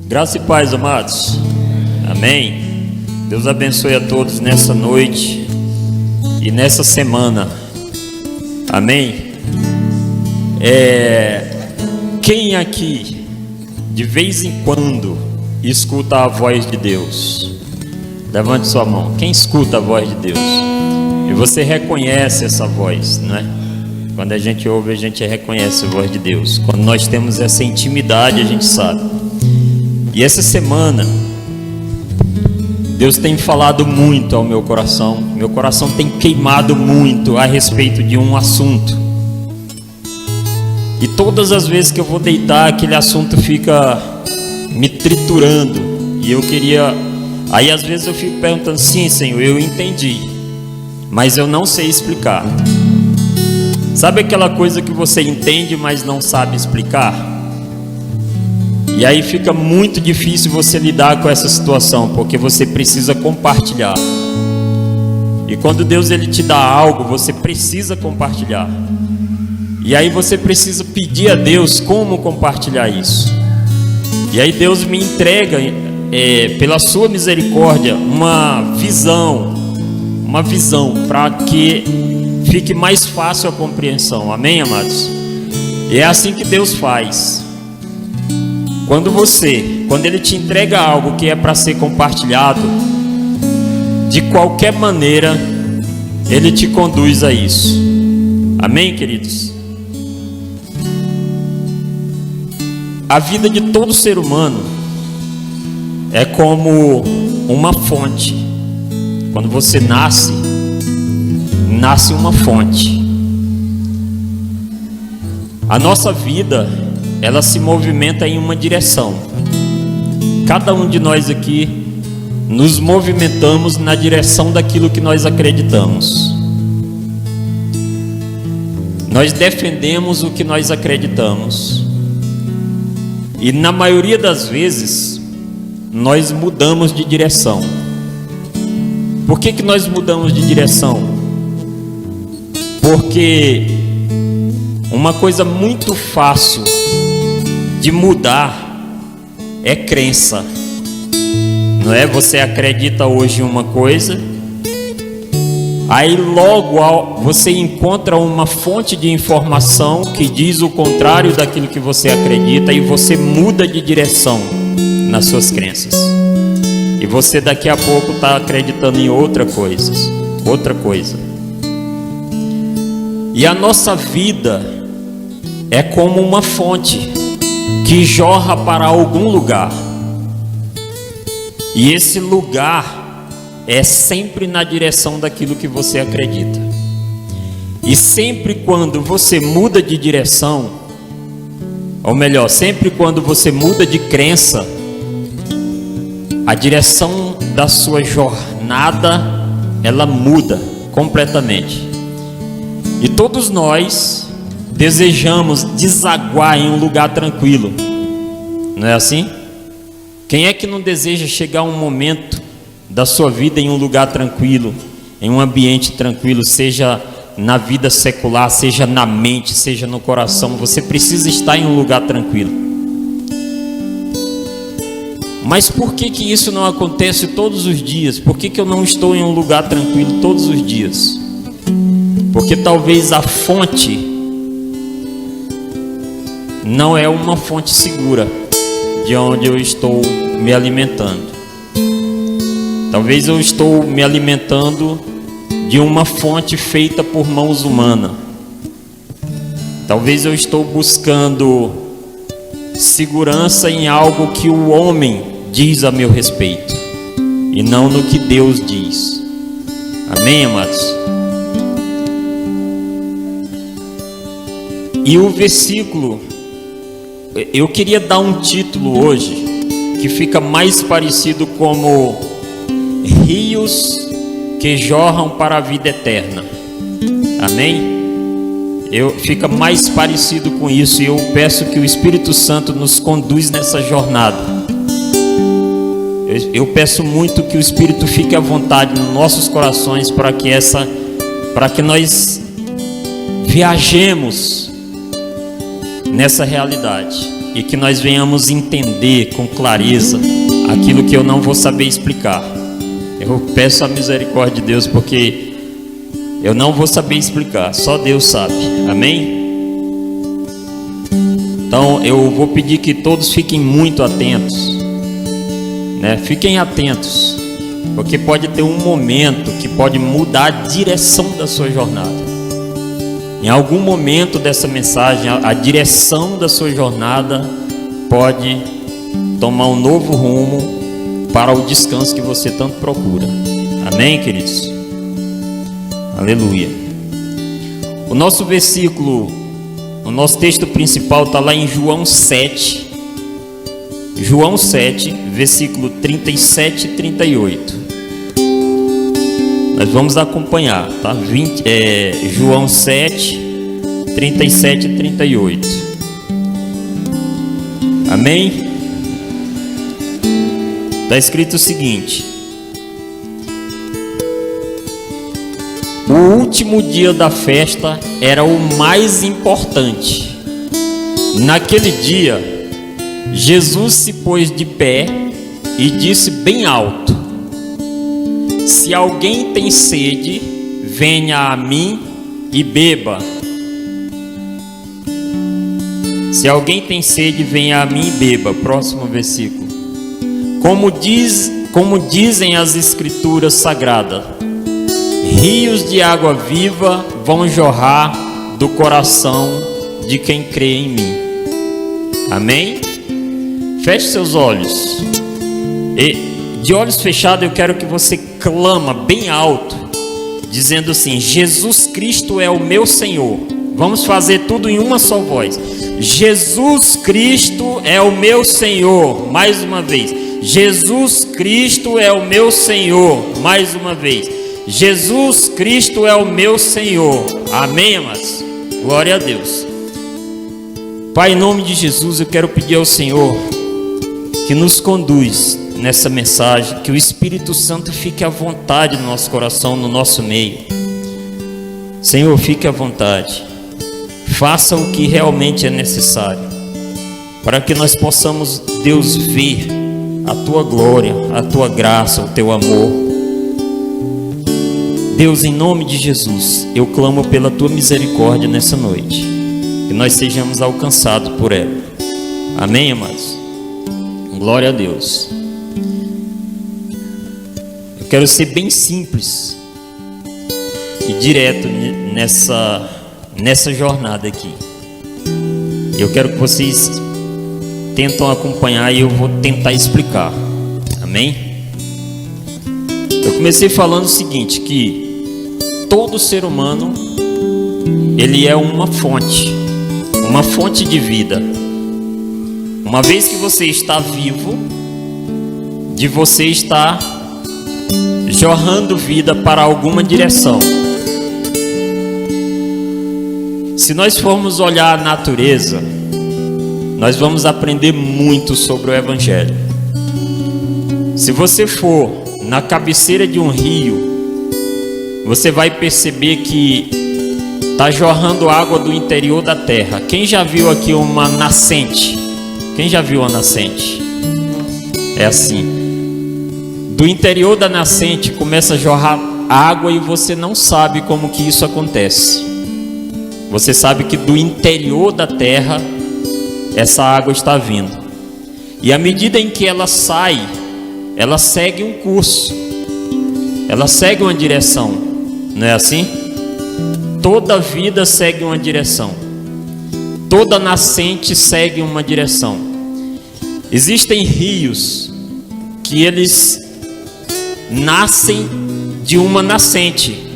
Graça e paz, amados. Amém. Deus abençoe a todos nessa noite e nessa semana. Amém. Quem aqui de vez em quando escuta a voz de Deus? Levante sua mão. Quem escuta a voz de Deus? E você reconhece essa voz, não é? Quando a gente ouve, a gente reconhece a voz de Deus. Quando nós temos essa intimidade, a gente sabe. E essa semana, Deus tem falado muito ao meu coração. Meu coração tem queimado muito a respeito de um assunto. E todas as vezes que eu vou deitar, aquele assunto fica me triturando. E eu queria... Aí às vezes eu fico perguntando, sim, Senhor, eu entendi, mas eu não sei explicar. Sabe aquela coisa que você entende, mas não sabe explicar? E aí fica muito difícil você lidar com essa situação, porque você precisa compartilhar. E quando Deus ele te dá algo, você precisa compartilhar. E aí você precisa pedir a Deus como compartilhar isso. E aí Deus me entrega, pela sua misericórdia, uma visão para que fique mais fácil a compreensão. Amém, amados? E é assim que Deus faz. Quando Ele te entrega algo que é para ser compartilhado, de qualquer maneira, Ele te conduz a isso. Amém, queridos? A vida de todo ser humano é como uma fonte. Quando você nasce uma fonte. A nossa vida, ela se movimenta em uma direção. Cada um de nós aqui nos movimentamos na direção daquilo que nós acreditamos. Nós defendemos o que nós acreditamos. E na maioria das vezes nós mudamos de direção. Por que nós mudamos de direção? Porque uma coisa muito fácil de mudar é crença, não é? Você acredita hoje em uma coisa, aí logo você encontra uma fonte de informação que diz o contrário daquilo que você acredita, e você muda de direção nas suas crenças, e você daqui a pouco está acreditando em outra coisa. E a nossa vida é como uma fonte que jorra para algum lugar, e esse lugar é sempre na direção daquilo que você acredita. E sempre quando você muda de direção, ou melhor, sempre quando você muda de crença, a direção da sua jornada, ela muda completamente. E todos nós desejamos desaguar em um lugar tranquilo, não é assim? Quem é que não deseja chegar a um momento da sua vida em um lugar tranquilo, em um ambiente tranquilo, seja na vida secular, seja na mente, seja no coração? Você precisa estar em um lugar tranquilo. Mas por que isso não acontece todos os dias? Por que eu não estou em um lugar tranquilo todos os dias? Porque talvez a fonte não é uma fonte segura de onde eu estou me alimentando. Talvez eu estou me alimentando de uma fonte feita por mãos humanas. Talvez eu estou buscando segurança em algo que o homem diz a meu respeito, e não no que Deus diz. Amém, amados? E o versículo, eu queria dar um título hoje que fica mais parecido como rios que jorram para a vida eterna. Amém? Fica mais parecido com isso, e eu peço que o Espírito Santo nos conduz nessa jornada. Eu peço muito que o Espírito fique à vontade nos nossos corações para que nós viajemos nessa realidade e que nós venhamos entender com clareza aquilo que eu não vou saber explicar. Eu peço a misericórdia de Deus, porque eu não vou saber explicar, só Deus sabe. Amém? Então eu vou pedir que todos fiquem muito atentos, né? Fiquem atentos, porque pode ter um momento que pode mudar a direção da sua jornada. Em algum momento dessa mensagem, a direção da sua jornada pode tomar um novo rumo para o descanso que você tanto procura. Amém, queridos? Aleluia. O nosso versículo, o nosso texto principal está lá em João 7. João 7, versículo 37 e 38. Nós vamos acompanhar, tá? João 7, 37 e 38. Amém? Está escrito o seguinte: o último dia da festa era o mais importante. Naquele dia, Jesus se pôs de pé e disse bem alto: se alguém tem sede, venha a mim e beba. Se alguém tem sede, venha a mim e beba. Próximo versículo. Como dizem as escrituras sagradas, rios de água viva vão jorrar do coração de quem crê em mim. Amém? Feche seus olhos. E de olhos fechados eu quero que você clama bem alto, dizendo assim: Jesus Cristo é o meu Senhor. Vamos fazer tudo em uma só voz. Jesus Cristo é o meu Senhor. Mais uma vez. Jesus Cristo é o meu Senhor. Mais uma vez. Jesus Cristo é o meu Senhor. Amém, amados? Glória a Deus. Pai, em nome de Jesus, eu quero pedir ao Senhor que nos conduz nessa mensagem, que o Espírito Santo fique à vontade no nosso coração, no nosso meio. Senhor, fique à vontade. Faça o que realmente é necessário, para que nós possamos, Deus, ver a Tua glória, a Tua graça, o Teu amor. Deus, em nome de Jesus, eu clamo pela Tua misericórdia nessa noite, que nós sejamos alcançados por ela. Amém, amados? Glória a Deus. Eu quero ser bem simples e direto nessa jornada aqui. Eu quero que vocês tentam acompanhar e eu vou tentar explicar. Amém? Eu comecei falando o seguinte, que todo ser humano, ele é uma fonte de vida. Uma vez que você está vivo, de você estar jorrando vida para alguma direção. Se nós formos olhar a natureza, nós vamos aprender muito sobre o Evangelho. Se você for na cabeceira de um rio, você vai perceber que está jorrando água do interior da terra. Quem já viu aqui uma nascente? Quem já viu uma nascente? É assim. Do interior da nascente começa a jorrar água e você não sabe como que isso acontece. Você sabe que do interior da terra essa água está vindo. E à medida em que ela sai, ela segue um curso. Ela segue uma direção. Não é assim? Toda vida segue uma direção. Toda nascente segue uma direção. Existem rios que eles nascem de uma nascente.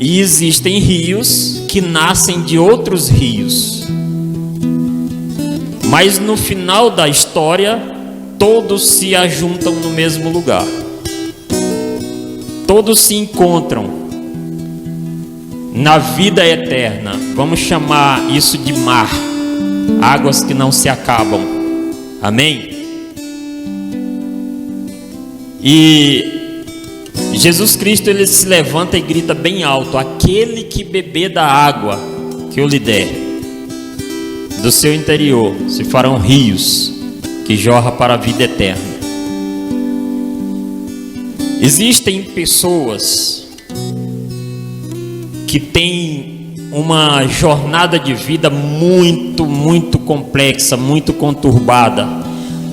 E existem rios que nascem de outros rios. Mas no final da história, todos se ajuntam no mesmo lugar. Todos se encontram na vida eterna. Vamos chamar isso de mar. Águas que não se acabam. Amém? E Jesus Cristo, ele se levanta e grita bem alto: aquele que beber da água que eu lhe der, do seu interior se farão rios que jorram para a vida eterna. Existem pessoas que têm uma jornada de vida muito complexa, muito conturbada.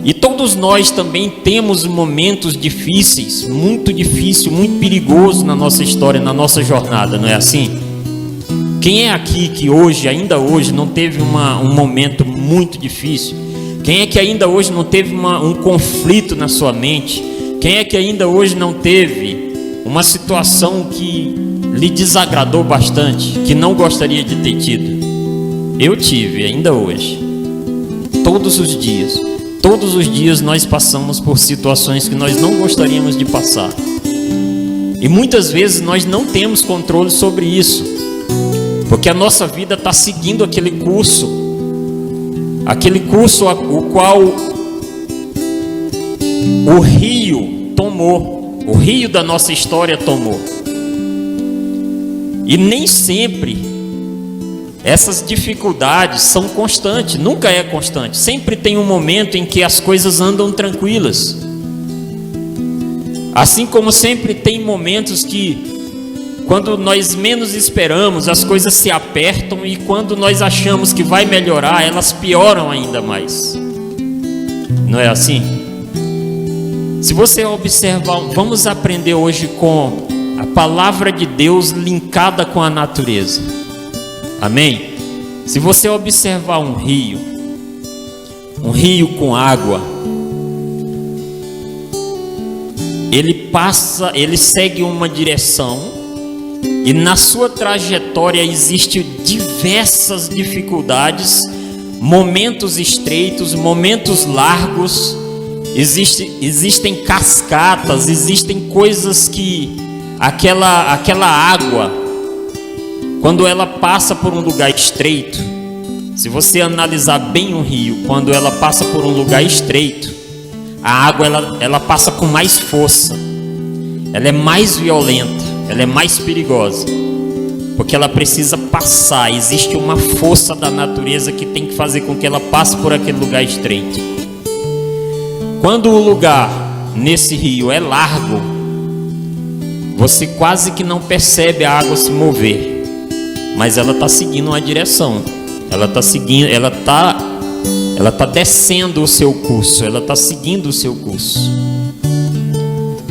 E todos nós também temos momentos difíceis, muito difícil, muito perigoso na nossa história, na nossa jornada, não é assim? Quem é aqui que hoje, ainda hoje, não teve um momento muito difícil? Quem é que ainda hoje não teve um conflito na sua mente? Quem é que ainda hoje não teve uma situação que lhe desagradou bastante, que não gostaria de ter tido? Eu tive, ainda hoje. Todos os dias nós passamos por situações que nós não gostaríamos de passar. E muitas vezes nós não temos controle sobre isso, porque a nossa vida está seguindo aquele curso o qual o rio tomou, o rio da nossa história tomou. E nem sempre essas dificuldades são constantes, nunca é constante. Sempre tem um momento em que as coisas andam tranquilas. Assim como sempre tem momentos que, quando nós menos esperamos, as coisas se apertam, e quando nós achamos que vai melhorar, elas pioram ainda mais. Não é assim? Se você observar, vamos aprender hoje com a palavra de Deus linkada com a natureza. Amém? Se você observar um rio com água, ele segue uma direção, e na sua trajetória existem diversas dificuldades, momentos estreitos, momentos largos, existem cascatas, existem coisas que aquela água, quando ela passa por um lugar estreito, se você analisar bem um rio, quando ela passa por um lugar estreito, a água ela passa com mais força, ela é mais violenta, ela é mais perigosa, porque ela precisa passar. Existe uma força da natureza que tem que fazer com que ela passe por aquele lugar estreito. Quando o lugar nesse rio é largo, você quase que não percebe a água se mover, mas ela está seguindo uma direção. Ela está descendo o seu curso, ela está seguindo o seu curso.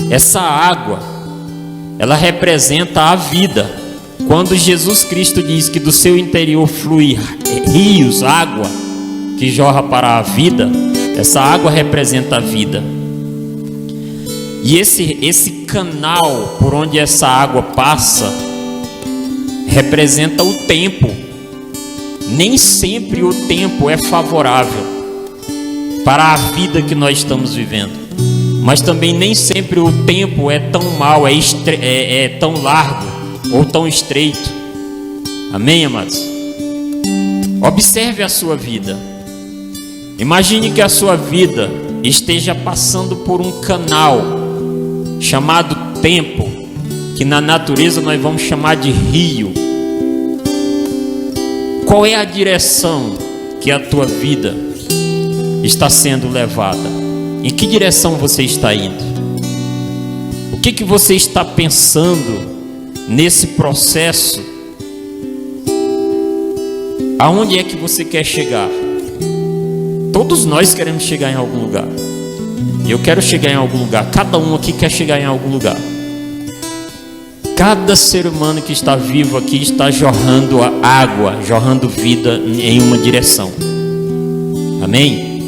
Essa água, ela representa a vida. Quando Jesus Cristo diz que do seu interior flui rios, água que jorra para a vida, essa água representa a vida. E esse canal por onde essa água passa representa o tempo. Nem sempre o tempo é favorável para a vida que nós estamos vivendo, mas também nem sempre o tempo é tão mau, é tão largo ou tão estreito. Amém, amados? Observe a sua vida. Imagine que a sua vida esteja passando por um canal chamado tempo, que na natureza nós vamos chamar de rio. Qual é a direção que a tua vida está sendo levada? Em que direção você está indo? O que você está pensando nesse processo? Aonde é que você quer chegar? Todos nós queremos chegar em algum lugar. Eu quero chegar em algum lugar. Cada um aqui quer chegar em algum lugar. Cada ser humano que está vivo aqui está jorrando a água, jorrando vida em uma direção. Amém?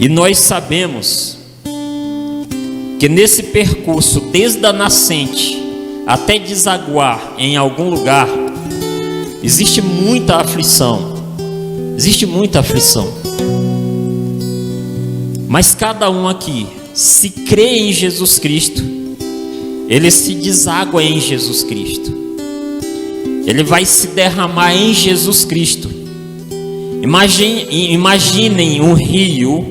E nós sabemos que nesse percurso, desde a nascente até desaguar em algum lugar, existe muita aflição. Existe muita aflição. Mas cada um aqui, se crê em Jesus Cristo, ele se deságua em Jesus Cristo. Ele vai se derramar em Jesus Cristo. Imaginem um rio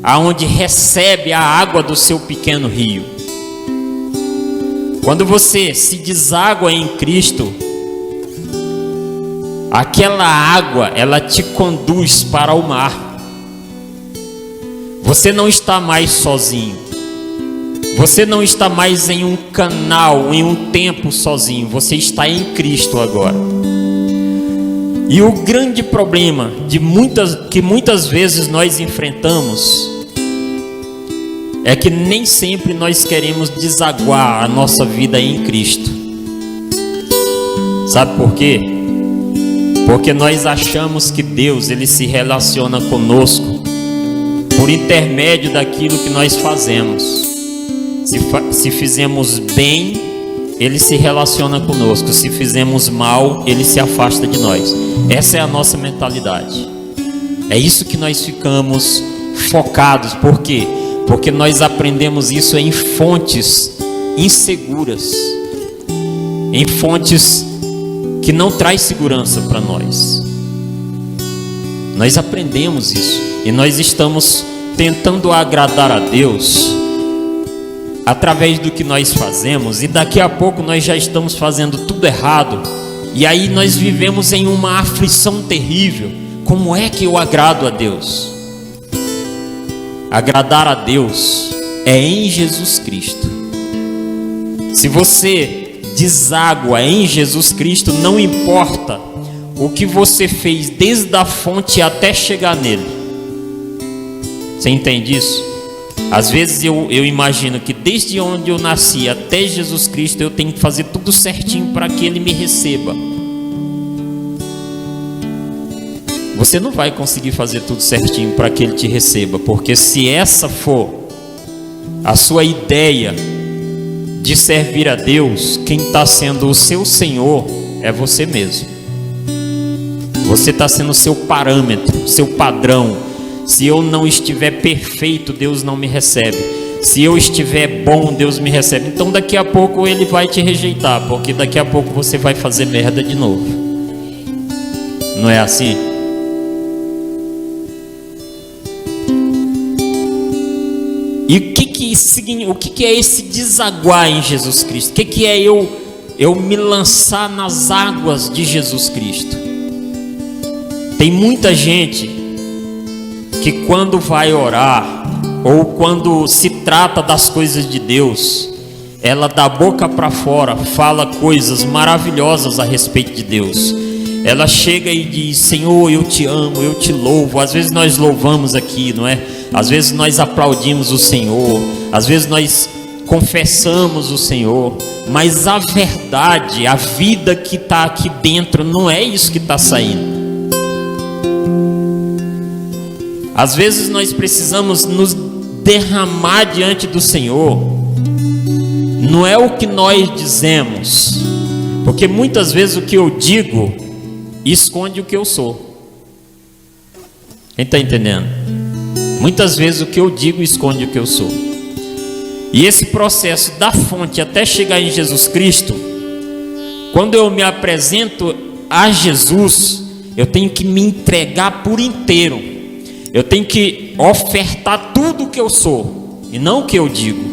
aonde recebe a água do seu pequeno rio. Quando você se deságua em Cristo, aquela água, ela te conduz para o mar. Você não está mais sozinho. Você não está mais em um canal, em um tempo sozinho. Você está em Cristo agora. E o grande problema que muitas vezes nós enfrentamos é que nem sempre nós queremos desaguar a nossa vida em Cristo. Sabe por quê? Porque nós achamos que Deus, ele se relaciona conosco por intermédio daquilo que nós fazemos. Se fizemos bem, ele se relaciona conosco. Se fizemos mal, ele se afasta de nós. Essa é a nossa mentalidade. É isso que nós ficamos focados. Por quê? Porque nós aprendemos isso em fontes inseguras, em fontes que não traz segurança para nós. Nós aprendemos isso e nós estamos tentando agradar a Deus através do que nós fazemos, e daqui a pouco nós já estamos fazendo tudo errado, e aí nós vivemos em uma aflição terrível. Como é que eu agrado a Deus? Agradar a Deus é em Jesus Cristo. Se você deságua em Jesus Cristo, não importa o que você fez desde a fonte até chegar nele. Você entende isso? Às vezes eu imagino que desde onde eu nasci até Jesus Cristo eu tenho que fazer tudo certinho para que ele me receba. Você não vai conseguir fazer tudo certinho para que ele te receba, porque se essa for a sua ideia de servir a Deus, quem está sendo o seu Senhor é você mesmo. Você está sendo o seu parâmetro, seu padrão. Se eu não estiver perfeito, Deus não me recebe. Se eu estiver bom, Deus me recebe. Então daqui a pouco ele vai te rejeitar, porque daqui a pouco você vai fazer merda de novo. Não é assim? E o que é esse desaguar em Jesus Cristo? O que é eu me lançar nas águas de Jesus Cristo? Tem muita gente que quando vai orar, ou quando se trata das coisas de Deus, ela da boca para fora fala coisas maravilhosas a respeito de Deus. Ela chega e diz: Senhor, eu te amo, eu te louvo. Às vezes nós louvamos aqui, não é? Às vezes nós aplaudimos o Senhor, às vezes nós confessamos o Senhor, mas a verdade, a vida que está aqui dentro, não é isso que está saindo. Às vezes nós precisamos nos derramar diante do Senhor. Não é o que nós dizemos, porque muitas vezes o que eu digo esconde o que eu sou. Quem está entendendo? Muitas vezes o que eu digo esconde o que eu sou. E esse processo da fonte até chegar em Jesus Cristo, quando eu me apresento a Jesus, eu tenho que me entregar por inteiro. Eu tenho que ofertar tudo o que eu sou e não o que eu digo.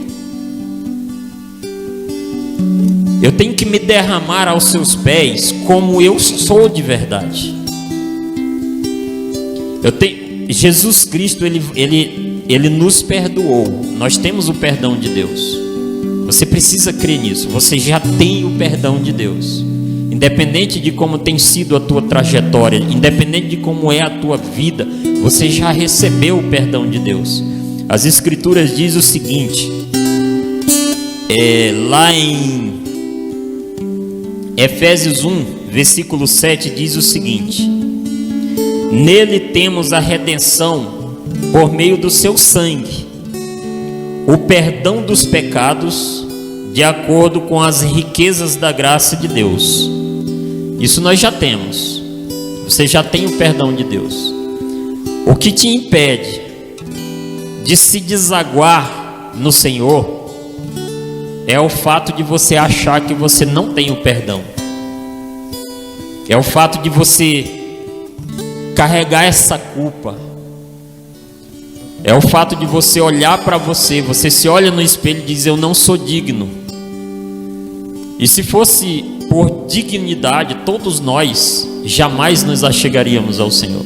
Eu tenho que me derramar aos seus pés como eu sou de verdade. Jesus Cristo, ele nos perdoou. Nós temos o perdão de Deus. Você precisa crer nisso. Você já tem o perdão de Deus. Independente de como tem sido a tua trajetória, independente de como é a tua vida, você já recebeu o perdão de Deus. As Escrituras dizem o seguinte, lá em Efésios 1, versículo 7, diz o seguinte: nele temos a redenção por meio do seu sangue, o perdão dos pecados, de acordo com as riquezas da graça de Deus. Isso nós já temos. Você já tem o perdão de Deus. O que te impede de se desaguar no Senhor é o fato de você achar que você não tem o perdão. É o fato de você carregar essa culpa. É o fato de você olhar para você. Você se olha no espelho e diz: eu não sou digno. E se fosse por dignidade, todos nós jamais nos achegaríamos ao Senhor,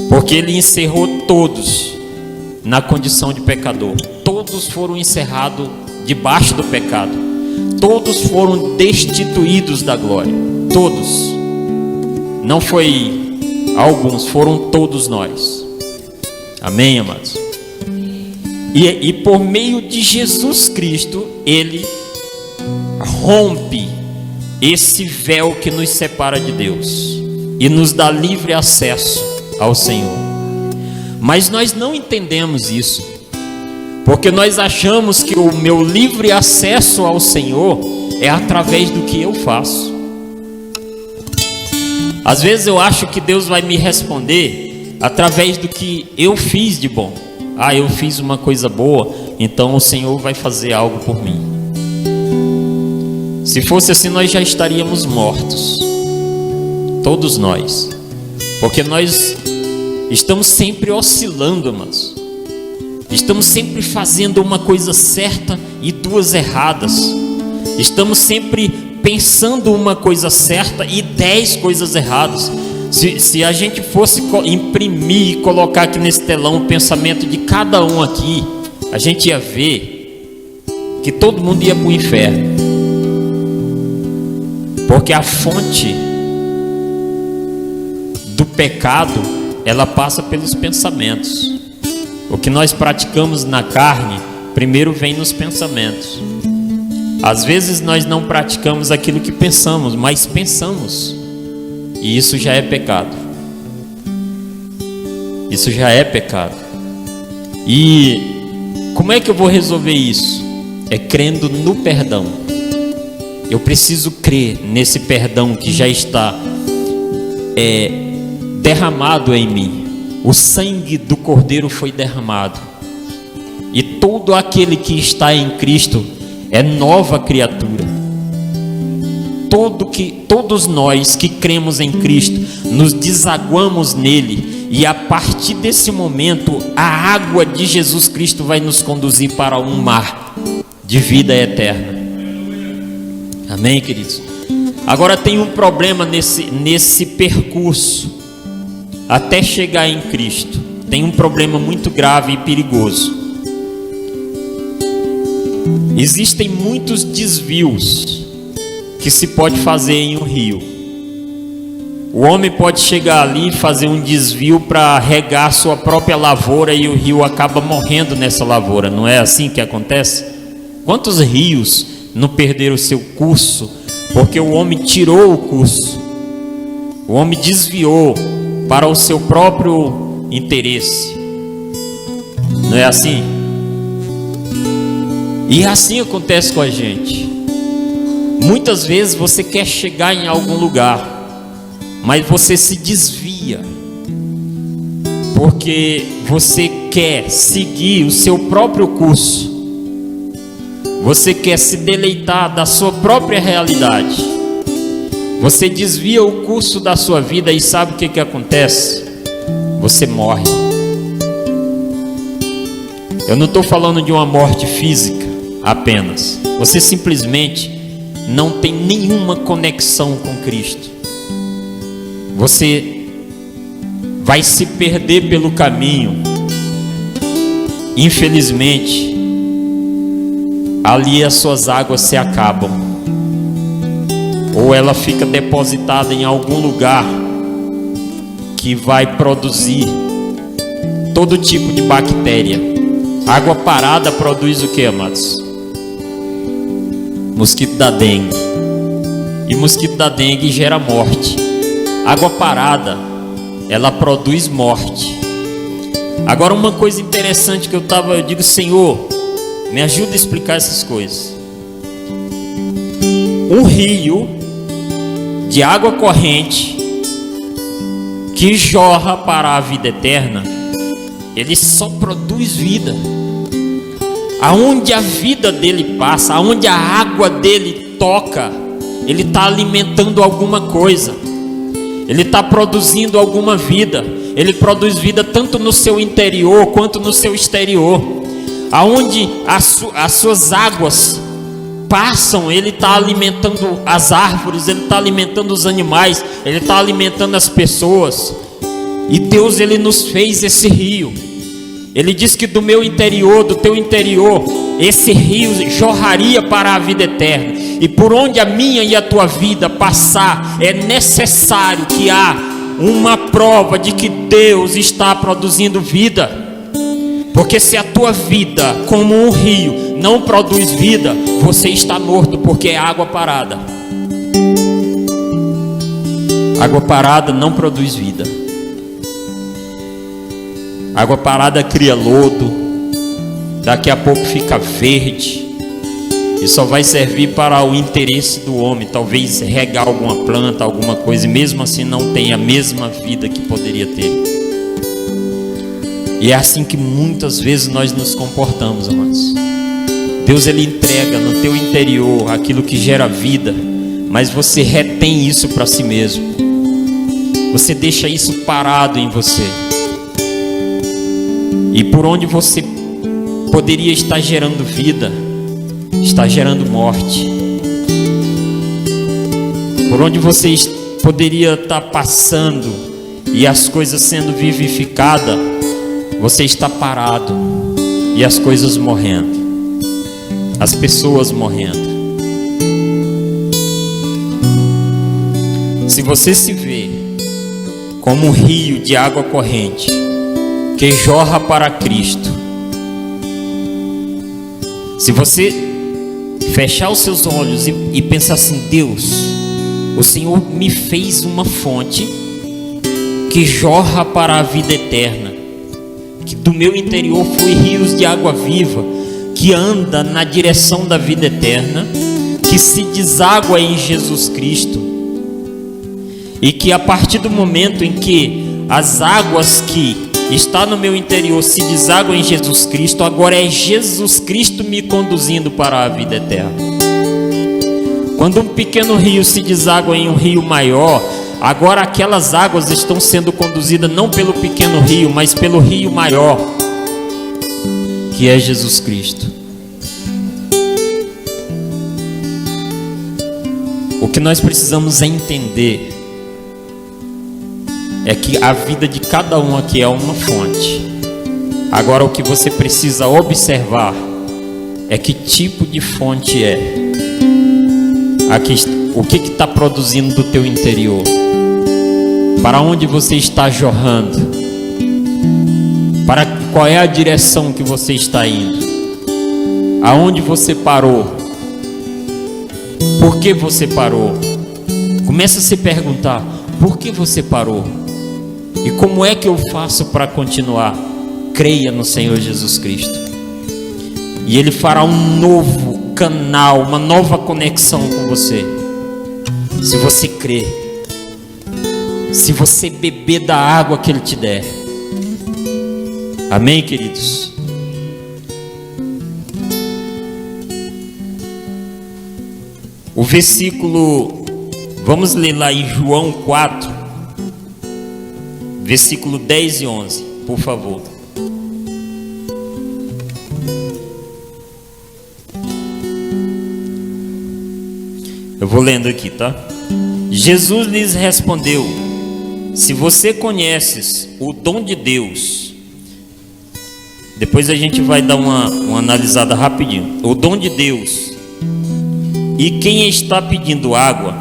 porque Ele encerrou todos na condição de pecador. Todos foram encerrados debaixo do pecado, todos foram destituídos da glória, todos, não foi alguns, foram todos nós. Amém, amados? E por meio de Jesus Cristo, Ele rompe esse véu que nos separa de Deus e nos dá livre acesso ao Senhor. Mas nós não entendemos isso, porque nós achamos que o meu livre acesso ao Senhor é através do que eu faço. Às vezes eu acho que Deus vai me responder através do que eu fiz de bom. Eu fiz uma coisa boa, então o Senhor vai fazer algo por mim. Se fosse assim, nós já estaríamos mortos, todos nós, porque nós estamos sempre oscilando, amados. Estamos sempre fazendo uma coisa certa e duas erradas. Estamos sempre pensando uma coisa certa e 10 coisas erradas. Se a gente fosse imprimir e colocar aqui nesse telão o pensamento de cada um aqui, a gente ia ver que todo mundo ia para o inferno, porque a fonte do pecado, ela passa pelos pensamentos. O que nós praticamos na carne, primeiro vem nos pensamentos. Às vezes nós não praticamos aquilo que pensamos, mas pensamos, e isso já é pecado. Isso já é pecado. E como é que eu vou resolver isso? É crendo no perdão. Eu preciso crer nesse perdão que já está derramado em mim. O sangue do Cordeiro foi derramado, e todo aquele que está em Cristo é nova criatura. Todos nós que cremos em Cristo nos desaguamos nele, e a partir desse momento a água de Jesus Cristo vai nos conduzir para um mar de vida eterna. Amém, queridos? Agora tem um problema nesse percurso até chegar em Cristo. Tem um problema muito grave e perigoso. Existem muitos desvios que se pode fazer em um rio. O homem pode chegar ali e fazer um desvio para regar sua própria lavoura, e o rio acaba morrendo nessa lavoura. Não é assim que acontece? Quantos rios não perderam o seu curso porque o homem tirou o curso? O homem desviou para o seu próprio interesse. Não é assim? E assim acontece com a gente. Muitas vezes você quer chegar em algum lugar, mas você se desvia, porque você quer seguir o seu próprio curso. Você quer se deleitar da sua própria realidade. Você desvia o curso da sua vida, e sabe o que acontece? Você morre. Eu não estou falando de uma morte física apenas. Você simplesmente não tem nenhuma conexão com Cristo. Você vai se perder pelo caminho. Infelizmente, ali as suas águas se acabam, ou ela fica depositada em algum lugar que vai produzir todo tipo de bactéria. Água parada produz o que, amados? Mosquito da dengue. E mosquito da dengue gera morte. Água parada, ela produz morte. Agora, uma coisa interessante que eu digo: Senhor, me ajuda a explicar essas coisas. Um rio de água corrente que jorra para a vida eterna, ele só produz vida. Aonde a vida dele passa, aonde a água dele toca, ele está alimentando alguma coisa. Ele está produzindo alguma vida. Ele produz vida tanto no seu interior quanto no seu exterior. Aonde as suas águas passam, Ele está alimentando as árvores, Ele está alimentando os animais, Ele está alimentando as pessoas. E Deus, Ele nos fez esse rio. Ele diz que do meu interior, do teu interior, esse rio jorraria para a vida eterna. E por onde a minha e a tua vida passar, é necessário que há uma prova de que Deus está produzindo vida. Porque se a tua vida, como um rio, não produz vida, você está morto, porque é água parada. Água parada não produz vida. Água parada cria lodo, daqui a pouco fica verde, e só vai servir para o interesse do homem, talvez regar alguma planta, alguma coisa, e mesmo assim não tem a mesma vida que poderia ter. E é assim que muitas vezes nós nos comportamos, amados. Deus, Ele entrega no teu interior aquilo que gera vida, mas você retém isso para si mesmo. Você deixa isso parado em você. E por onde você poderia estar gerando vida, está gerando morte. Por onde você poderia estar passando e as coisas sendo vivificadas, você está parado e as coisas morrendo, as pessoas morrendo. Se você se vê como um rio de água corrente que jorra para Cristo, se você fechar os seus olhos e pensar assim: Deus, o Senhor me fez uma fonte que jorra para a vida eterna, que do meu interior flui rios de água viva, que anda na direção da vida eterna, que se deságua em Jesus Cristo, e que a partir do momento em que as águas que está no meu interior se deságua em Jesus Cristo, agora é Jesus Cristo me conduzindo para a vida eterna. Quando um pequeno rio se deságua em um rio maior, agora aquelas águas estão sendo conduzidas não pelo pequeno rio, mas pelo rio maior, que é Jesus Cristo. O que nós precisamos entender é que a vida de cada um aqui é uma fonte. Agora o que você precisa observar é que tipo de fonte é. Aqui, o que está produzindo do teu interior? Para onde você está jorrando? Para qual é a direção que você está indo? Aonde você parou? Por que você parou? Começa a se perguntar: por que você parou? E como é que eu faço para continuar? Creia no Senhor Jesus Cristo, e Ele fará um novo canal, uma nova conexão com você. Se você crer, se você beber da água que Ele te der. Amém, queridos? O versículo, vamos ler lá em João 4, versículo 10 e 11, por favor. Eu vou lendo aqui, tá? Jesus lhes respondeu: se você conheces o dom de Deus, depois a gente vai dar uma analisada rapidinho. O dom de Deus, e quem está pedindo água,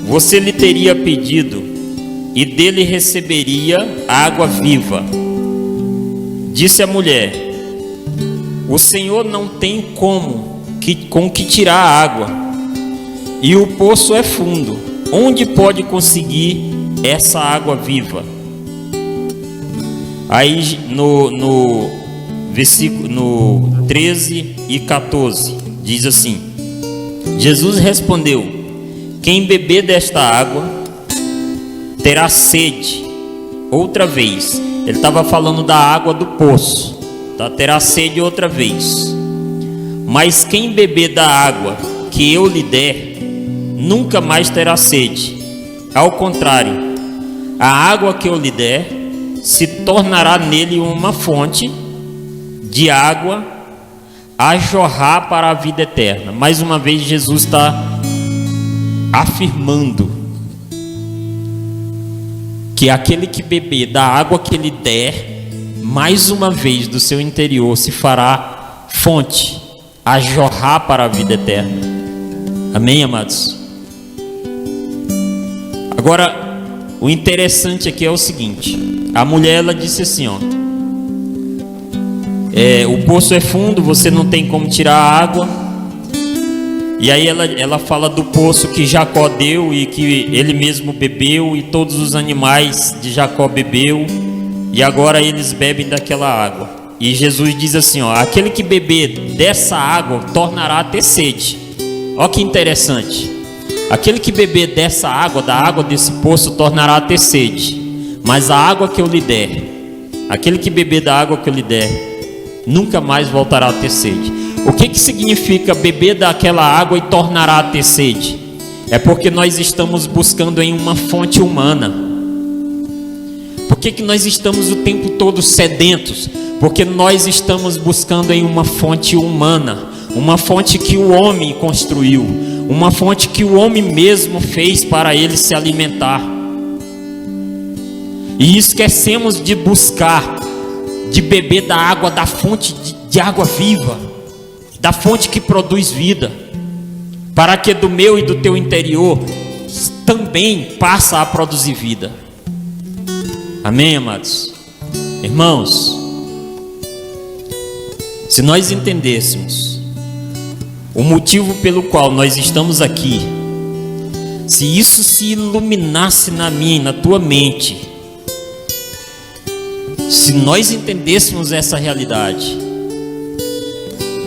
você lhe teria pedido, e dele receberia água viva. Disse a mulher: o Senhor não tem com que tirar a água, e o poço é fundo. Onde pode conseguir essa água viva? Aí no versículo no 13 e 14 diz assim: Jesus respondeu: quem beber desta água terá sede outra vez. Ele estava falando da água do poço, tá? Terá sede outra vez. Mas quem beber da água que eu lhe der, nunca mais terá sede. Ao contrário, a água que eu lhe der se tornará nele uma fonte de água a jorrar para a vida eterna. Mais uma vez Jesus está afirmando que aquele que beber da água que ele der, mais uma vez do seu interior se fará fonte a jorrar para a vida eterna. Amém, amados? Agora, o interessante aqui é o seguinte: a mulher, ela disse assim, ó, o poço é fundo, você não tem como tirar a água. E aí ela fala do poço que Jacó deu e que ele mesmo bebeu, e todos os animais de Jacó bebeu, e agora eles bebem daquela água. E Jesus diz assim, ó, aquele que beber dessa água tornará a ter sede. Ó que interessante. Aquele que beber dessa água, da água desse poço, tornará a ter sede. Mas a água que eu lhe der, aquele que beber da água que eu lhe der, nunca mais voltará a ter sede. O que significa beber daquela água e tornará a ter sede? É porque nós estamos buscando em uma fonte humana. Por que nós estamos o tempo todo sedentos? Porque nós estamos buscando em uma fonte humana, uma fonte que o homem construiu, uma fonte que o homem mesmo fez para ele se alimentar. E esquecemos de buscar, de beber da água, da fonte de água viva, da fonte que produz vida, para que do meu e do teu interior também passa a produzir vida. Amém, amados? Irmãos, se nós entendêssemos o motivo pelo qual nós estamos aqui, se isso se iluminasse na minha e na tua mente, se nós entendêssemos essa realidade,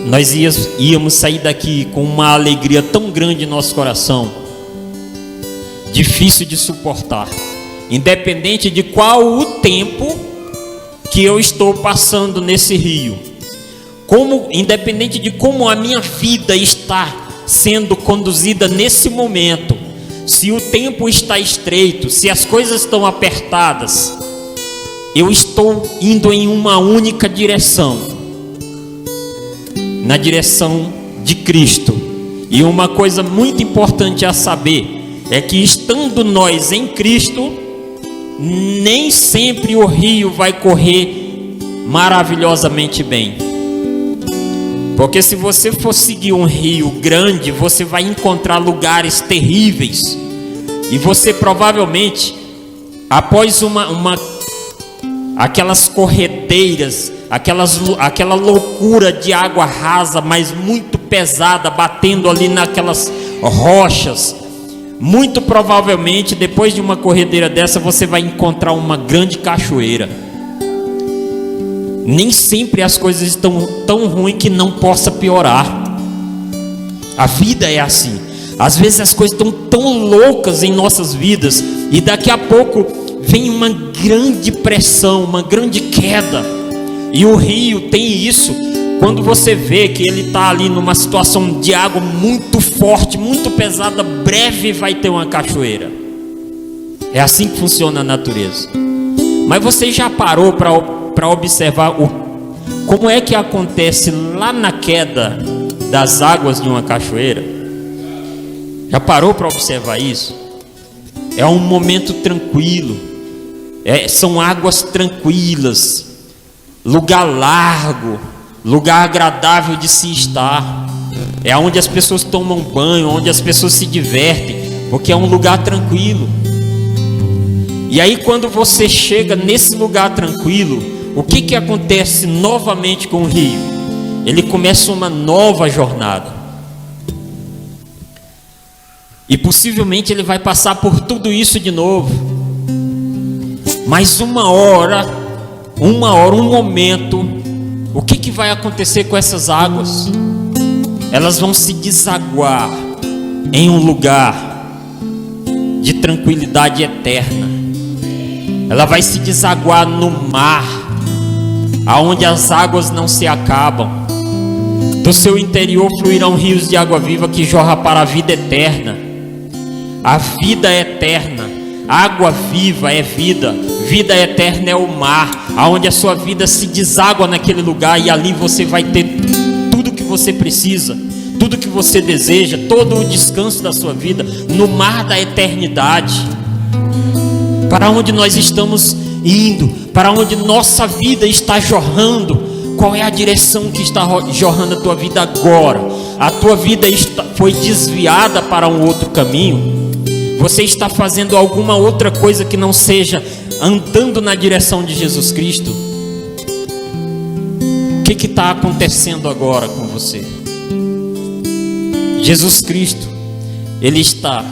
nós íamos sair daqui com uma alegria tão grande em nosso coração, difícil de suportar, independente de qual o tempo que eu estou passando nesse rio, independente de como a minha vida está sendo conduzida nesse momento, se o tempo está estreito, se as coisas estão apertadas, eu estou indo em uma única direção, na direção de Cristo. E uma coisa muito importante a saber é que, estando nós em Cristo, nem sempre o rio vai correr maravilhosamente bem. Porque se você for seguir um rio grande, você vai encontrar lugares terríveis, e você provavelmente, após aquelas corredeiras, aquela loucura de água rasa, mas muito pesada, batendo ali naquelas rochas, muito provavelmente depois de uma corredeira dessa você vai encontrar uma grande cachoeira. Nem sempre as coisas estão tão ruins que não possa piorar. A vida é assim. Às vezes as coisas estão tão loucas em nossas vidas, e daqui a pouco vem uma grande pressão, uma grande queda. E o rio tem isso. Quando você vê que ele está ali numa situação de água muito forte, muito pesada, breve vai ter uma cachoeira. É assim que funciona a natureza. Mas você já parou para observar como é que acontece lá na queda das águas de uma cachoeira? Já parou para observar isso? É um momento tranquilo, são águas tranquilas, lugar largo, lugar agradável de se estar. É onde as pessoas tomam banho, onde as pessoas se divertem, porque é um lugar tranquilo. E aí, quando você chega nesse lugar tranquilo, o que acontece novamente com o rio? Ele começa uma nova jornada, e possivelmente ele vai passar por tudo isso de novo. Mas uma hora, um momento, o que vai acontecer com essas águas? Elas vão se desaguar em um lugar de tranquilidade eterna. Ela vai se desaguar no mar, aonde as águas não se acabam. Do seu interior fluirão rios de água viva que jorra para a vida eterna. A vida eterna, água viva é vida. Vida eterna é o mar, aonde a sua vida se deságua naquele lugar, e ali você vai ter tudo que você precisa, tudo que você deseja, todo o descanso da sua vida no mar da eternidade. Para onde nós estamos indo, para onde nossa vida está jorrando, qual é a direção que está jorrando a tua vida agora? A tua vida foi desviada para um outro caminho? Você está fazendo alguma outra coisa que não seja andando na direção de Jesus Cristo? O que está acontecendo agora com você? Jesus Cristo, Ele está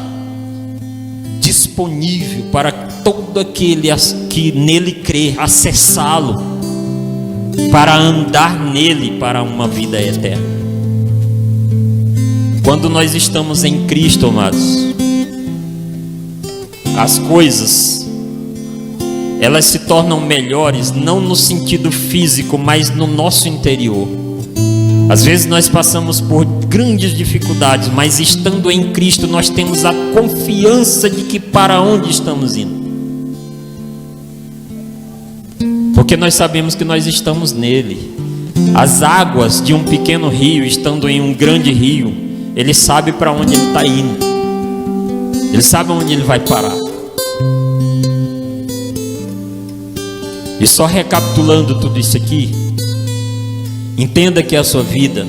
disponível para todo aquele que nele crê, acessá-lo, para andar nele para uma vida eterna. Quando nós estamos em Cristo, amados, as coisas, elas se tornam melhores, não no sentido físico, mas no nosso interior. Às vezes nós passamos por grandes dificuldades, mas estando em Cristo nós temos a confiança de que para onde estamos indo, porque nós sabemos que nós estamos nele. As águas de um pequeno rio, estando em um grande rio, ele sabe para onde ele está indo, ele sabe onde ele vai parar. E só recapitulando tudo isso aqui, entenda que a sua vida,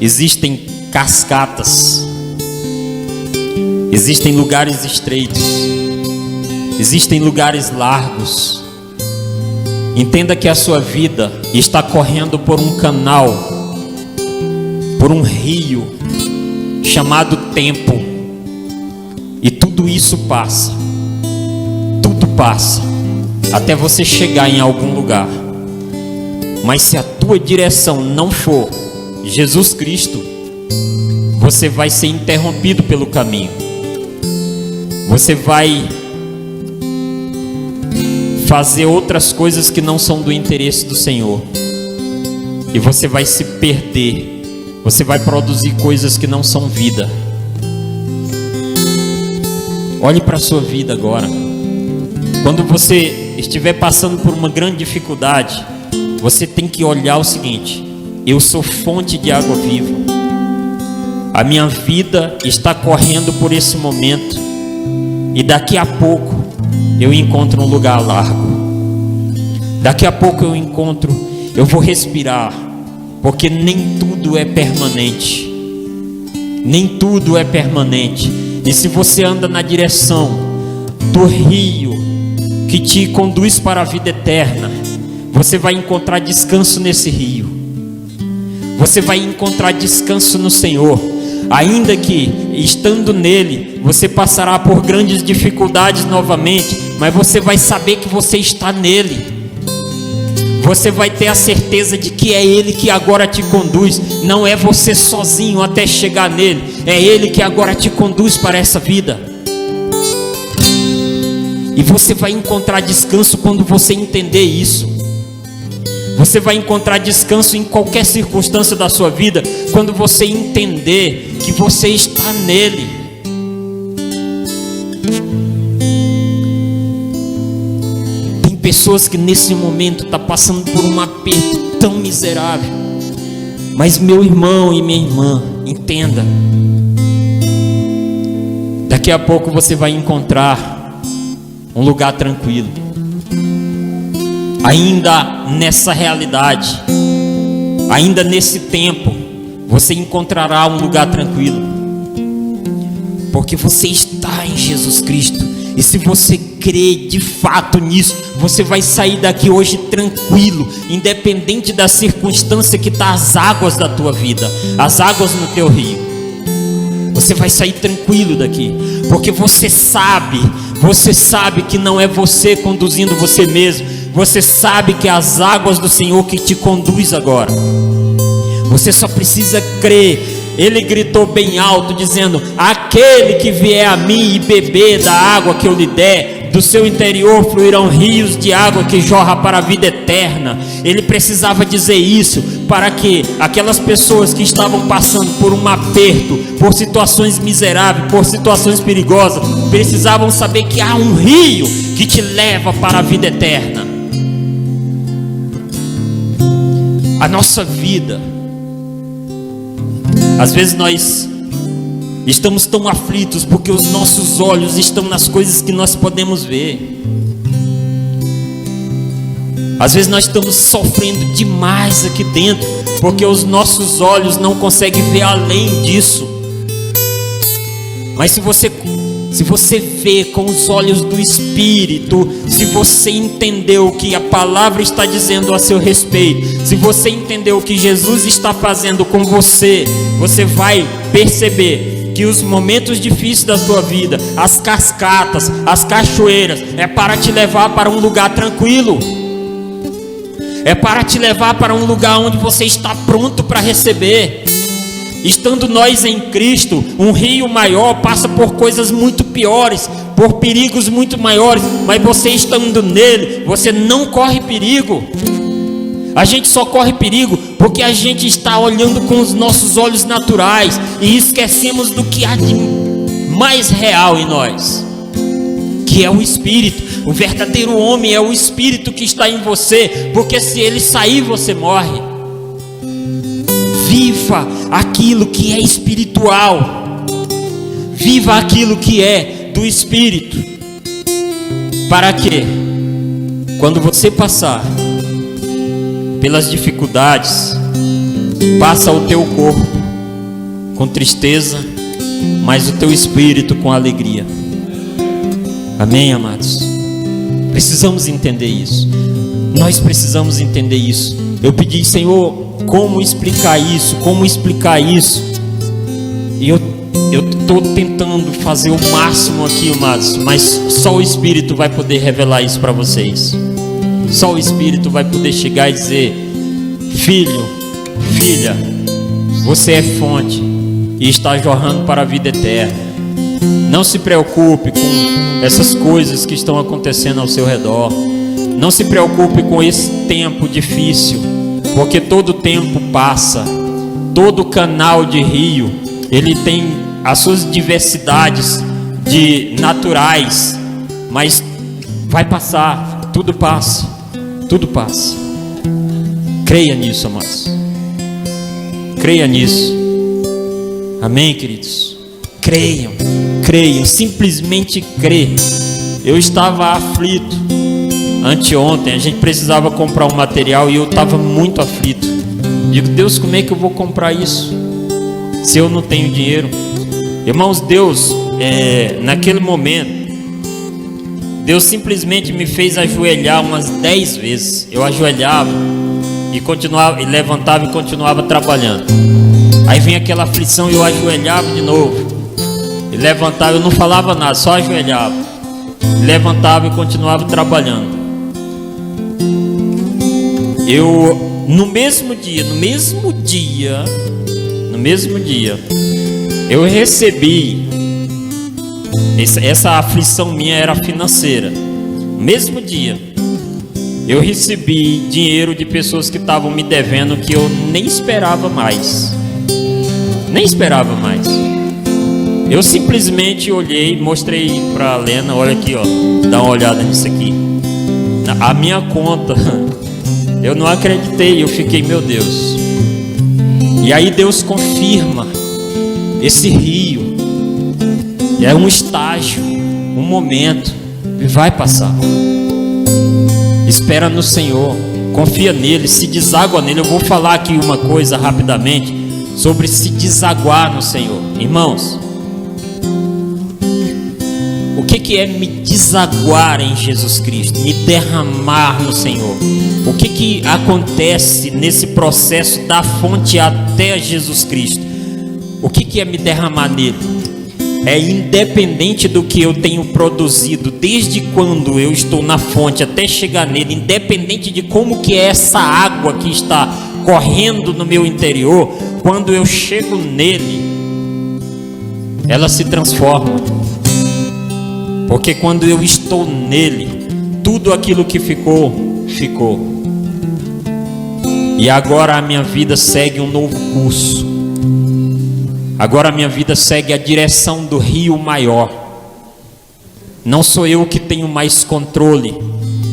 existem cascatas, existem lugares estreitos, existem lugares largos. Entenda que a sua vida está correndo por um canal, por um rio chamado tempo. E tudo isso passa, tudo passa, até você chegar em algum lugar. Mas se a tua direção não for Jesus Cristo, você vai ser interrompido pelo caminho. Você vai fazer outras coisas que não são do interesse do Senhor, e você vai se perder. Você vai produzir coisas que não são vida. Olhe para a sua vida agora. Quando você estiver passando por uma grande dificuldade, você tem que olhar o seguinte: eu sou fonte de água viva. A minha vida está correndo por esse momento, e daqui a pouco eu encontro um lugar largo. Daqui a pouco eu vou respirar, porque nem tudo é permanente. Nem tudo é permanente. E se você anda na direção do rio que te conduz para a vida eterna, você vai encontrar descanso nesse rio. Você vai encontrar descanso no Senhor. Ainda que estando nele, você passará por grandes dificuldades novamente, mas você vai saber que você está nele. Você vai ter a certeza de que é Ele que agora te conduz. Não é você sozinho até chegar nele. É Ele que agora te conduz para essa vida. E você vai encontrar descanso quando você entender isso. Você vai encontrar descanso em qualquer circunstância da sua vida quando você entender que você está nele. Tem pessoas que nesse momento estão passando por um aperto tão miserável. Mas meu irmão e minha irmã, entenda. Daqui a pouco você vai encontrar um lugar tranquilo. Ainda nessa realidade, ainda nesse tempo, você encontrará um lugar tranquilo, porque você está em Jesus Cristo. E se você crê de fato nisso, você vai sair daqui hoje tranquilo, independente da circunstância que está as águas da tua vida, as águas no teu rio. Você vai sair tranquilo daqui, porque você sabe que não é você conduzindo você mesmo. Você sabe que é as águas do Senhor que te conduz agora. Você só precisa crer. Ele gritou bem alto dizendo: aquele que vier a mim e beber da água que eu lhe der, do seu interior fluirão rios de água que jorra para a vida eterna. Ele precisava dizer isso para que aquelas pessoas que estavam passando por um aperto, por situações miseráveis, por situações perigosas, precisavam saber que há um rio que te leva para a vida eterna. A nossa vida Às vezes nós estamos tão aflitos porque os nossos olhos estão nas coisas que nós podemos ver. Às vezes nós estamos sofrendo demais aqui dentro porque os nossos olhos não conseguem ver além disso. Mas se você vê com os olhos do Espírito, se você entender o que a palavra está dizendo a seu respeito, se você entender o que Jesus está fazendo com você, você vai perceber que os momentos difíceis da sua vida, as cascatas, as cachoeiras, é para te levar para um lugar tranquilo. É para te levar para um lugar onde você está pronto para receber. Estando nós em Cristo, um rio maior passa por coisas muito piores, por perigos muito maiores, mas você estando nele, você não corre perigo. A gente só corre perigo porque a gente está olhando com os nossos olhos naturais e esquecemos do que há de mais real em nós, que é o Espírito. O verdadeiro homem é o Espírito que está em você, porque se ele sair, você morre. Viva aquilo que é espiritual, viva aquilo que é do Espírito, para que quando você passar pelas dificuldades, passa o teu corpo com tristeza, mas o teu espírito com alegria. Amém, amados? Precisamos entender isso. Nós precisamos entender isso. Eu pedi, Senhor, como explicar isso? Como explicar isso? E eu estou tentando fazer o máximo aqui, amados, mas só o Espírito vai poder revelar isso para vocês. Só o Espírito vai poder chegar e dizer: filho, filha, você é fonte e está jorrando para a vida eterna. Não se preocupe com essas coisas que estão acontecendo ao seu redor. Não se preocupe com esse tempo difícil, porque todo tempo passa. Todo canal de rio, ele tem as suas diversidades de naturais, mas vai passar, tudo passa, tudo passa. Creia nisso, amados. Creia nisso. Amém, queridos? Creiam, creiam, simplesmente crê. Eu estava aflito anteontem, a gente precisava comprar um material e eu estava muito aflito. Digo: Deus, como é que eu vou comprar isso se eu não tenho dinheiro? Irmãos, Deus, naquele momento, Deus simplesmente me fez ajoelhar umas 10 vezes. Eu ajoelhava e continuava, e levantava e continuava trabalhando. Aí vinha aquela aflição e eu ajoelhava de novo e levantava, eu não falava nada, só ajoelhava, levantava e continuava trabalhando. Eu, no mesmo dia, eu recebi, essa aflição minha era financeira. No mesmo dia, eu recebi dinheiro de pessoas que estavam me devendo, que eu nem esperava mais. Eu simplesmente olhei, mostrei para a Lena: olha aqui, ó, dá uma olhada nisso aqui. A minha conta, eu não acreditei, eu fiquei: meu Deus. E aí Deus confirma: esse rio é um estágio, um momento, e vai passar. Espera no Senhor, confia nele, se deságua nele. Eu vou falar aqui uma coisa rapidamente sobre se desaguar no Senhor. Irmãos, o que é me desaguar em Jesus Cristo? Me derramar no Senhor. O que acontece nesse processo da fonte até Jesus Cristo? O que é me derramar nele? É independente do que eu tenho produzido, desde quando eu estou na fonte até chegar nele, independente de como que é essa água que está correndo no meu interior, quando eu chego nele, ela se transforma. Porque quando eu estou nele, tudo aquilo que ficou, ficou. E agora a minha vida segue um novo curso. Agora a minha vida segue a direção do rio maior. Não sou eu que tenho mais controle,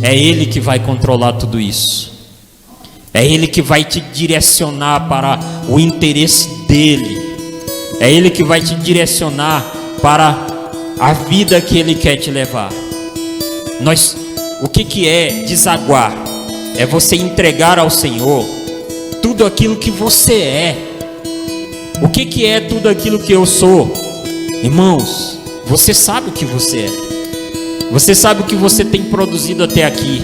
é Ele que vai controlar tudo isso. É Ele que vai te direcionar para o interesse dEle. É Ele que vai te direcionar para a vida que Ele quer te levar. O que é desaguar? É você entregar ao Senhor tudo aquilo que você é. O que é tudo aquilo que eu sou? Irmãos, você sabe o que você é. Você sabe o que você tem produzido até aqui.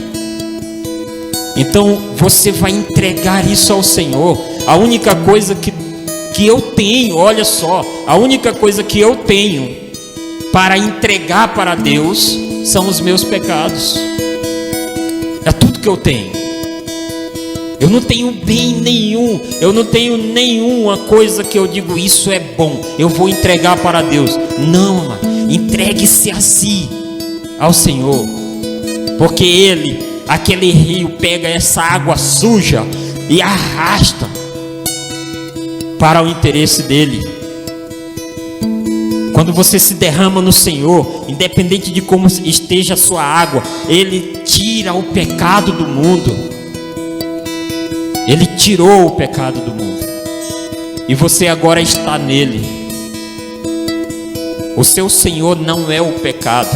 Então você vai entregar isso ao Senhor. A única coisa que eu tenho, olha só, a única coisa que eu tenho para entregar para Deus são os meus pecados. É tudo que eu tenho. Eu não tenho bem nenhum, eu não tenho nenhuma coisa que eu digo, isso é bom, eu vou entregar para Deus. Não, mano, entregue-se a si, ao Senhor, porque Ele, aquele rio, pega essa água suja e arrasta para o interesse dEle. Quando você se derrama no Senhor, independente de como esteja a sua água, Ele tira o pecado do mundo. Ele tirou o pecado do mundo. E você agora está nele. O seu Senhor não é o pecado.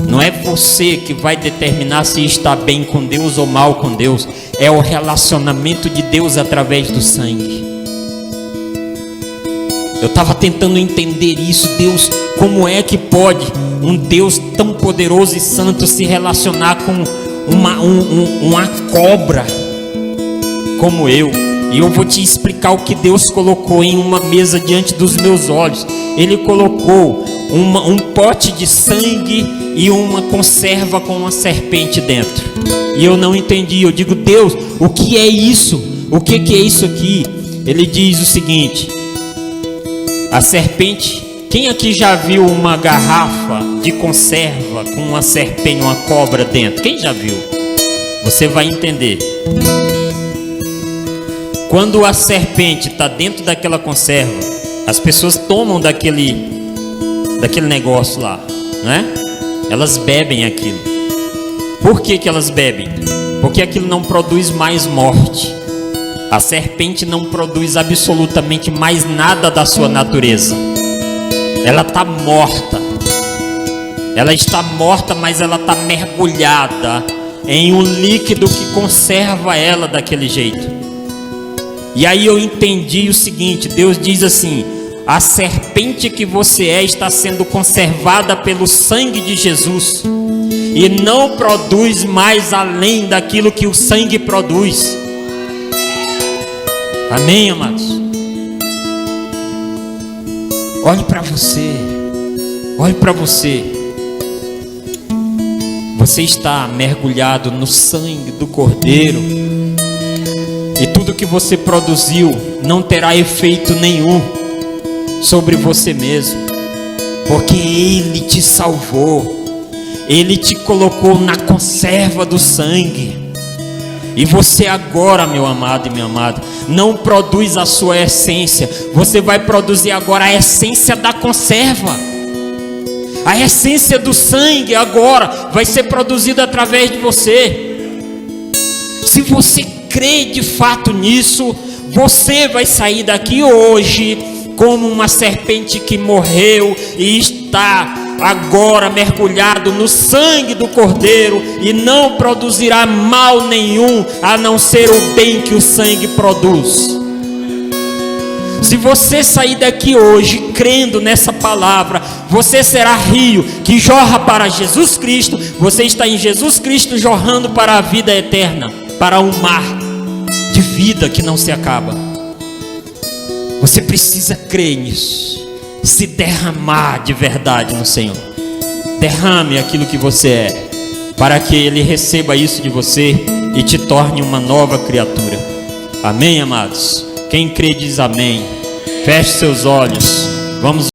Não é você que vai determinar se está bem com Deus ou mal com Deus. É o relacionamento de Deus através do sangue. Eu estava tentando entender isso. Deus, como é que pode um Deus tão poderoso e santo se relacionar com uma cobra como eu? E eu vou te explicar o que Deus colocou em uma mesa diante dos meus olhos. Ele colocou um pote de sangue e uma conserva com uma serpente dentro. E eu não entendi. Eu digo, Deus, o que é isso? O que é isso aqui? Ele diz o seguinte: a serpente, quem aqui já viu uma garrafa de conserva com uma serpente, uma cobra dentro? Quem já viu? Você vai entender. Quando a serpente está dentro daquela conserva, as pessoas tomam daquele negócio lá, né? Elas bebem aquilo. Por que elas bebem? Porque aquilo não produz mais morte. A serpente não produz absolutamente mais nada da sua natureza. Ela está morta. Ela está morta, mas ela está mergulhada em um líquido que conserva ela daquele jeito. E aí eu entendi o seguinte: Deus diz assim: a serpente que você está sendo conservada pelo sangue de Jesus, e não produz mais além daquilo que o sangue produz. Amém, amados? Olhe para você. Olhe para você. Você está mergulhado no sangue do Cordeiro. E tudo que você produziu não terá efeito nenhum sobre você mesmo. Porque Ele te salvou. Ele te colocou na conserva do sangue. E você agora, meu amado e minha amada, não produz a sua essência. Você vai produzir agora a essência da conserva. A essência do sangue agora vai ser produzida através de você. Se você crê de fato nisso, você vai sair daqui hoje como uma serpente que morreu e está agora mergulhado no sangue do Cordeiro, e não produzirá mal nenhum, a não ser o bem que o sangue produz. Se você sair daqui hoje crendo nessa palavra, você será rio que jorra para Jesus Cristo. Você está em Jesus Cristo jorrando para a vida eterna, para um mar de vida que não se acaba. Você precisa crer nisso, se derramar de verdade no Senhor. Derrame aquilo que você é, para que Ele receba isso de você e te torne uma nova criatura. Amém, amados? Quem crê diz amém. Feche seus olhos. Vamos